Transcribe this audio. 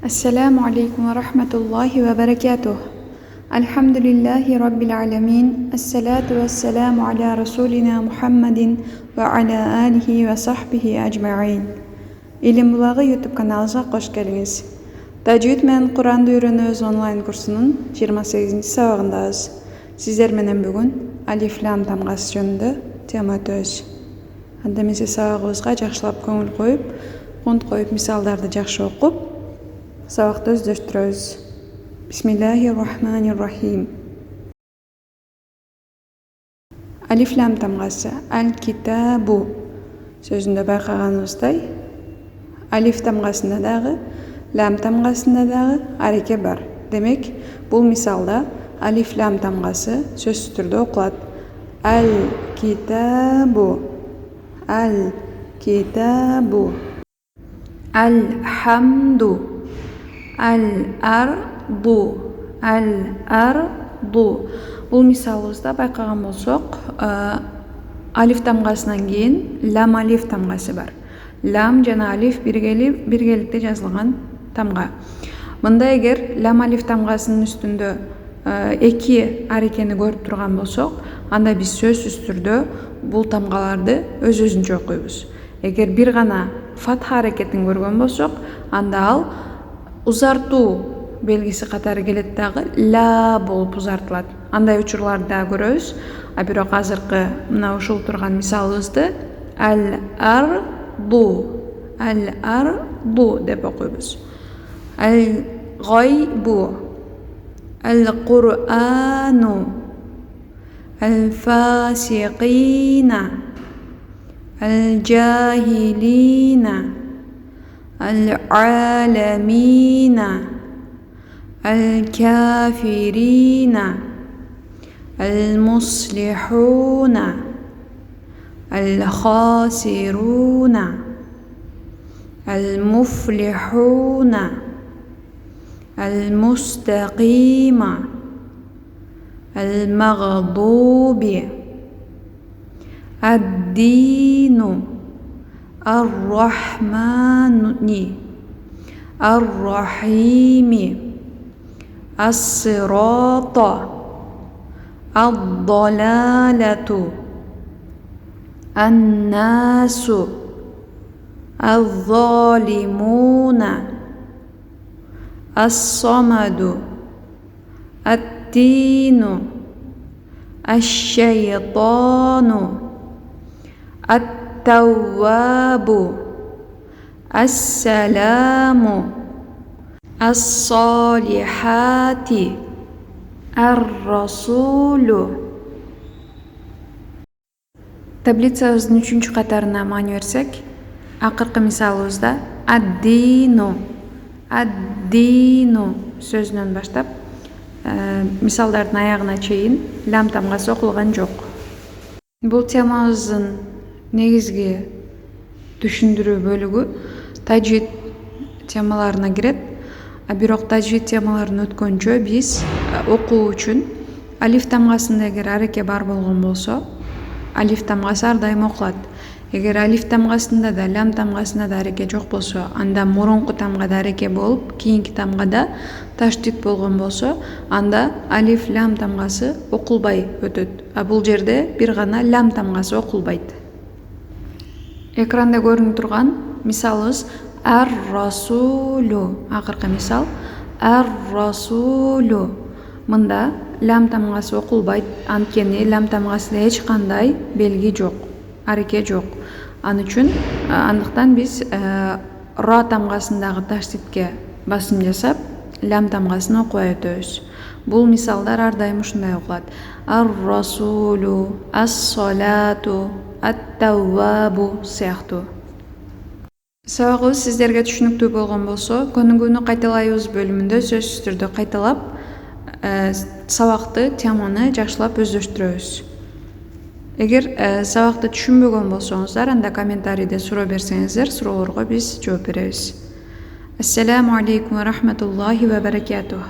Assalamu alaikum wa rahmatullahi wa barakatuh. Alhamdulillahi rabbil alamin. Assalatu wassalamu ala rasulina Muhammadin wa ala alihi wa sahbihi ajma'in. Ilim Bulagı YouTube kanalımıza hoş geldiniz. Tajwid men Kur'an'da öğrenöz online kursunun 28. sabagındayız. Sizler menen bugün alif lam tamgası jönündө tema ötöz. Anda mese sabagыбызга жакшылап көңүл коюп, кунт коюп мисалдарды жакшы окуп, sabakta özleştiriyoruz. Bismillahirrahmanirrahim. Alif lam tamgası. Al-kitabu sözünde bayqaганыбыздай, alif tamgasında dağı, lam tamgasında dağı areke бар. Demek bu misalda alif lam tamgası sözsüz türde okulat. Al-kitabu, al-kitabu, al-hamdu, al-ardu, al-ardu. Бұл мисалыбызда байқаған болсақ, алиф тамғасынан кейін лам алиф тамғасы бар. Лам жана алиф биргеликте жазылған тамға. Мында егер лам алиф тамғасының үстүндө эки арекени көрүп турган болсок, анда биз сөзсүз түрдө бул тамгаларды өз-өзүнчө окуйбуз. Эгер бир гана фатха аракетин көргөн болсок, анда ал узартуу белгиси катары келет дагы ла болуп узартылат. Андай учурларды да көрөбүз. А бирок азыркы мына ушул турган мисалыбызды ал-арду, ал-арду деп окуйбуз. Ал-гайбу, ал-Qur'anu, al-fasiqina, al-jahilina, al-alamina, al-kafirina, al-muslihuna, al-khasiruna, al-muflihuna, al-mustaqima, al-maghdubi, ad-dinu, ar-rahmani, ar-rahimi, as-sirata, ad-dalalatu, an-nasu, az-zalimuna, as-samadu, at-tinu, ash-shaytanu, at-tawwabu, as-salamu, as-salihati, ar-rasulu. Таблицабыздын 3-чү катарына маани берсек, акыркы мисалыбызда ad-dinu, ad-dinu сөзүнөн баштап мисалдардын аягына чейин лам тамгасы окулган жок. Бул темабыздын негизги түшүндүрүү бөлүгү тажвид темаларына кирет. А бирок тажвид темаларын өткөнчө биз окуу үчүн алиф тамгасында эгер ареке бар болгон болсо, алиф тамгасы ар дайым окулат. Эгер алиф тамгасында да лам тамгасында да ареке жок болсо, анда мурунку тамгада ареке болуп, кийинки тамгада таштит болгон болсо, анда алиф лам тамгасы окулбай өтөт. А бул жерде бир гана лам тамгасы окулбайт. Экранда көрүнүп турган мисалыбыз ар-расулу. Акыркы мисал ар-расулу. Мында лам тамгасы окулбайт, анткени лам тамгасында эч кандай белги жок, ареке жок. Андыктан биз ра тамгасындагы таштитке басым жасап, лам тамгасын окубай өтөбүз. Бул мисалдар ар дайым ушундай окулат. Ар-расулу, ас-салату, ат-таввабу сыяктуу. Сабагыбыз сиздерге түшүнүктүү болгон болсо, көнүгүүнү кайталайбыз бөлүмүндө сөзсүз түрдө кайталап, сабакты, теманы жакшылап өздөштүрөбүз. Эгер сабакты түшүнбөгөн болсоңуздар, анда комментарийде суроо берсеңиздер, суроолорго биз жооп беребиз. Ассаламу алейкум ва рахматуллахи ва баракатух.